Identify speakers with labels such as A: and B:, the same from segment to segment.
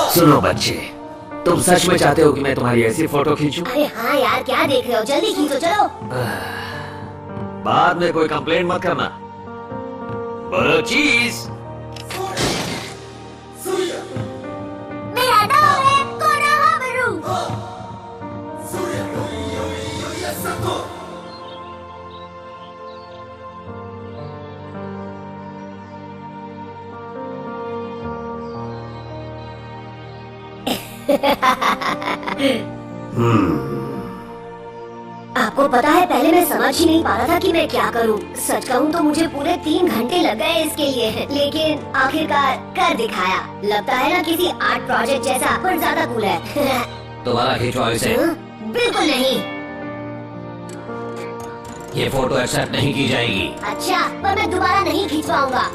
A: सुनो बच्चे, तुम सच में चाहते हो कि मैं तुम्हारी ऐसी फोटो खींचूं?
B: अरे हाँ यार, क्या देख रहे हो, जल्दी खींचो चलो।
A: बाद में कोई कंप्लेंट मत करना। बोलो चीज।
B: मेरा नाम है कोनोहामारू। आपको पता है, पहले मैं समझ ही नहीं पा रहा था कि मैं क्या करूं। सच कहूं तो मुझे पूरे 3 घंटे लग गए इसके लिए, लेकिन आखिरकार कर दिखाया। लगता है ना किसी आर्ट प्रोजेक्ट जैसा, पर ज्यादा कूल है।
A: तुम्हारा ही चॉइस है।
B: बिल्कुल नहीं।
A: ये फोटो एक्सेप्ट नहीं की जाएगी।
B: अच्छा, पर मैं दोबारा नहीं खिंचवाऊंगा।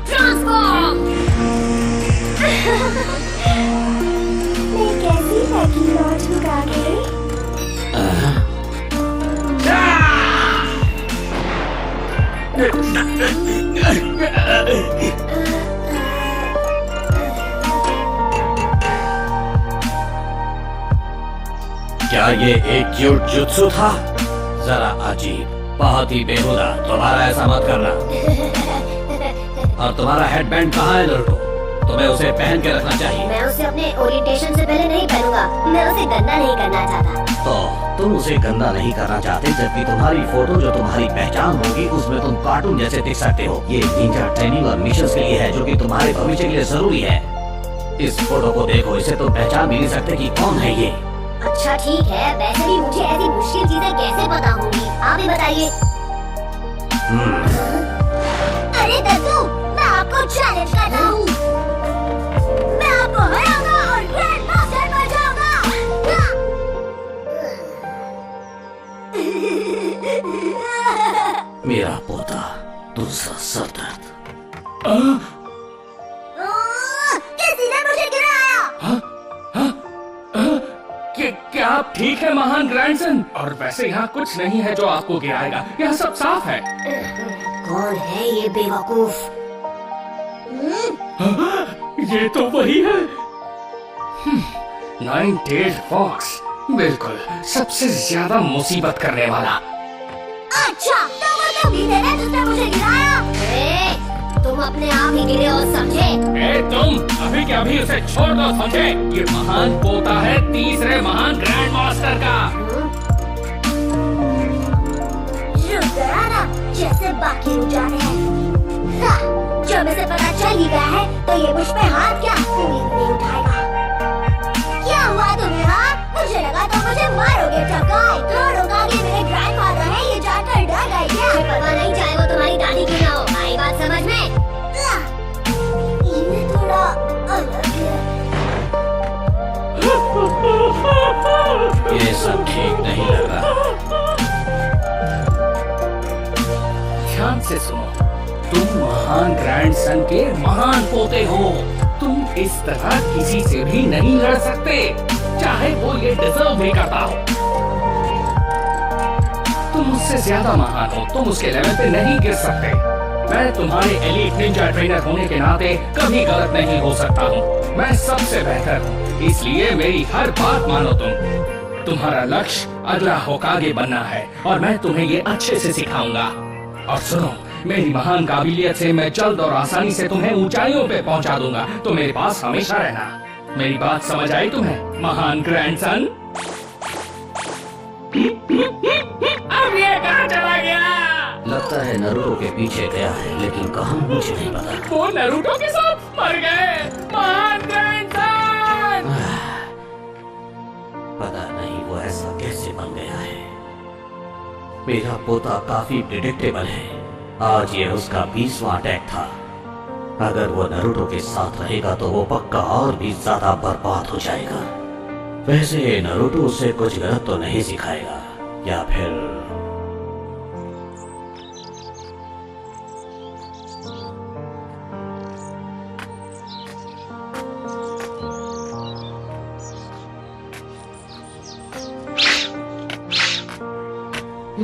B: ट्रांसफॉर्म। मैं कैसी लकी लॉज लुका के।
A: क्या ये एक क्यूट जुत्सु था? जरा अजीब, बहुत ही बेहुदा। तुम्हारा ऐसा मत करना। और तुम्हारा हेडबैंड कहाँ है नरुटो? तुम्हें उसे पहन के रखना चाहिए।
B: मैं उसे अपने ओरिएंटेशन से पहले नहीं पहनूंगा। मैं उसे गंदा नहीं करना चाहता।
A: तो तुम उसे गंदा नहीं करना चाहते, जबकि तुम्हारी फोटो जो तुम्हारी पहचान होगी उसमें तुम कार्टून जैसे दिख सकते हो। ये निंजा ट्रेनिंग और मिशंस के लिए है, जो कि तुम्हारे भविष्य के लिए जरूरी है। इस फोटो को देखो, इसे तुम पहचान भी नहीं सकते कि कौन है ये।
B: अच्छा ठीक है, वैसे भी मुझे ऐसी मुश्किल चीजें कैसे पता होंगी, आप ही बताइए। अरे दत्तू, मैं आपको चैलेंज करता हूँ। मैं आपको हराऊंगा और ग्रैंड मास्टर बन जाऊंगा।
A: मेरा पोता, दूसरा सरदर्द।
B: किसी ने मुझे गिराया।
C: क्या आप ठीक है महान ग्रैंडसन? और वैसे यहाँ कुछ नहीं है जो आपको गिराएगा, यहाँ सब साफ है।
B: कौन है ये बेवकूफ?
C: ये तो वही है। 9-tailed फॉक्स, बिल्कुल सबसे ज्यादा मुसीबत करने वाला।
B: अच्छा, तो वो तुम ही थे जिसने मुझे गिराया। तुम अपने आप ही गिरे हो, समझे?
C: तुम अभी के अभी उसे छोड़ दो, समझे? ये महान पोता है तीसरे महान ग्रैंड मास्टर का।
B: रुक गया ना, जैसे बाकी रुक जाते हैं। जब इसे पता चल ही गया है, तो ये मुझ पे हाथ क्या उम्मीद नहीं उठाएगा। क्या हुआ तुम्हें? हाँ, मुझे लगा तो मुझे मारोगे टकाई। थोड़ा आगे मेरे ग्रैंडफादर हैं, ये जानकर डर गए क्या? मुझे पता नहीं, चाहे वो तुम्हारी दादी क्यों ना हो। आई बात समझ में? ये थोड़ा अलग है।
A: ये सब ठीक नहीं लग रहा।
C: ध्यान से सुनो, तुम महान ग्रैंडसन के महान पोते हो। तुम इस तरह किसी से भी नहीं लड़ सकते, चाहे वो ये डिजर्व भी करता हो। तुम उससे ज्यादा महान हो, तुम उसके लेवल पे नहीं गिर सकते। मैं तुम्हारे एलीट निंजा ट्रेनर होने के नाते कभी गलत नहीं हो सकता हूँ। मैं सबसे बेहतर हूँ, इसलिए मेरी हर बात मानो तुम। तुम्हारा लक्ष्य अगला होकागे बनना है, और मैं तुम्हें ये अच्छे से सिखाऊंगा। और सुनो, मेरी महान काबिलियत से मैं जल्द और आसानी से तुम्हें ऊंचाइयों पे पहुंचा दूंगा, तो मेरे पास हमेशा रहना। मेरी बात समझ आई तुम्हें, महान ग्रैंडसन? अब ये कहाँ चला गया?
A: लगता है नरुटो के पीछे गया है, लेकिन कहाँ मुझे नहीं पता।
C: वो नरुटो के साथ मर गए, महान ग्रैंडसन!
A: पता नहीं वो ऐसा कैसे बन गया है। मेरा पोता काफी प्रिडिक्टेबल है। आज ये उसका 20वां अटैक था। अगर वो नरुटो के साथ रहेगा तो वो पक्का और भी ज्यादा बर्बाद हो जाएगा। वैसे नरुटो उसे कुछ गलत तो नहीं सिखाएगा, या फिर
B: मुझे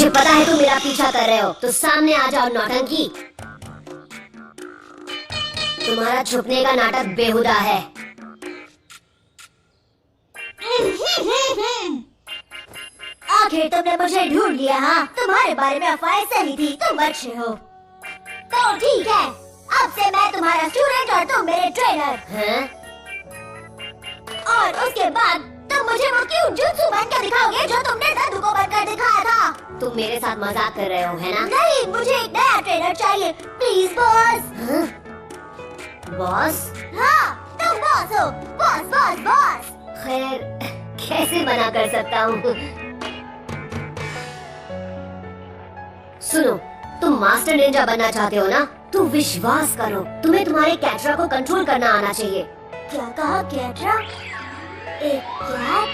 B: पता है तुम मेरा पीछा कर रहे हो, तो सामने आ जाओ नौटंकी। तुम्हारा छुपने का नाटक बेहुदा है। आखिर तुमने मुझे ढूंढ लिया। हाँ, तुम्हारे बारे में अफवाहें सही थी, तुम अच्छे हो। तो ठीक है, अब से मैं तुम्हारा स्टूडेंट और तुम मेरे ट्रेनर। हैं? और उसके बाद तुम मुझे वो क्यों जुत्सु बनकर दिखाओगे जो तुमने दादू को बनकर दिखाया था। तुम मेरे साथ मजाक कर रहे हो, है ना? नहीं, मुझे एक नया ट्रेनर चाहिए, प्लीज बॉस। हाँ? बॉस? हाँ, तुम बॉस हो, बॉस बॉस बॉस। खैर, कैसे मना कर सकता हूँ। सुनो, तुम मास्टर निंजा बनना चाहते हो ना? तो विश्वास करो, तुम्हें तुम्हारे कैटरा को कंट्रोल करना आना चाहिए। क्या कहा कैटरा? एक कैट?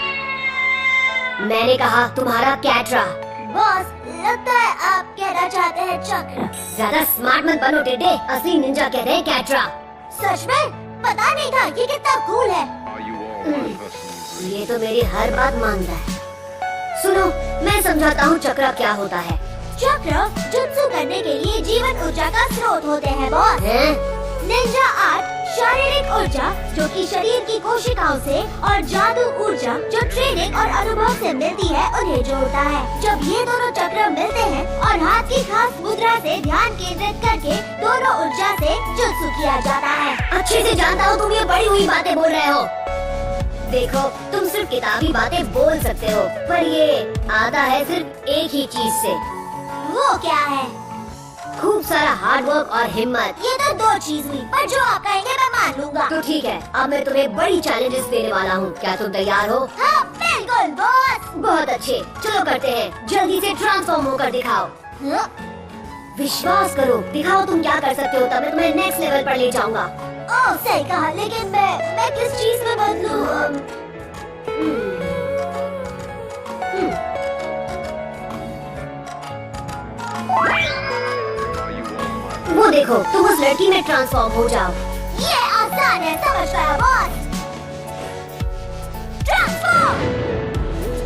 B: मैंने कहा तुम्हारा कैटरा। बॉस, लगता है आप कहना चाहते हैं चक्र। ज्यादा स्मार्ट मत बनो टेढ़े, असली निंजा कहते हैं कैटरा। सच में? पता नहीं था, ये कितना कूल है। ये तो मेरी हर बात मानता है। सुनो, मैं समझाता हूँ चक्र क्या होता है। चक्र जुत्सु करने के लिए जीवन ऊर्जा का स्रोत होते हैं बॉस। निंजा आर्ट शारीरिक ऊर्जा जो कि शरीर की कोशिकाओं से और जादू ऊर्जा जो ट्रेनिंग और अनुभव से मिलती है उन्हें जोड़ता है। जब ये दोनों चक्र मिलते हैं और हाथ की खास मुद्रा से ध्यान केंद्रित करके दोनों ऊर्जा से जुत्सु किया जाता है। अच्छे से जानता हूँ तुम ये बड़ी हुई बातें बोल रहे हो। देखो, तुम सिर्फ किताबी बातें बोल सकते हो, पर ये आता है सिर्फ एक ही चीज से। वो क्या है? खूब सारा हार्ड वर्क और हिम्मत। ये तो दो चीज हुई, पर जो आप कहेंगे मैं मान लूंगा। तो ठीक है, अब मैं तुम्हें बड़ी चैलेंजेस देने वाला हूँ। क्या तुम तैयार हो? हाँ, बिल्कुल बॉस। बहुत अच्छे, चलो करते हैं। जल्दी से ट्रांसफॉर्म होकर दिखाओ। हाँ? विश्वास करो, दिखाओ तुम क्या कर सकते हो, तब मैं तुम्हें नेक्स्ट लेवल पर ले जाऊंगा। ओह, सही कहा, लेकिन मैं किस चीज में बदलूं? वो देखो, तुम उस लड़की में ट्रांसफॉर्म हो जाओ। ये आसान है, समझ गया बॉस। ट्रांसफॉर्म।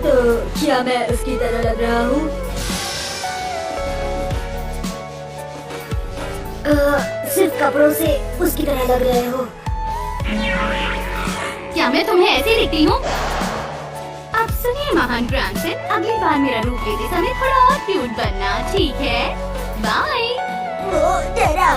B: तो क्या मैं उसकी तरह लग रहा हूँ? सिर्फ कपड़ों से उसकी तरह लग रहे हो।
D: क्या मैं तुम्हें ऐसे दिखती हूँ? अब सुनिए महान ग्रैंडसन, अगली बार मेरा रूप लेते समय थोड़ा और क्यूट बनना, ठीक है? बाय।
B: वो तेरा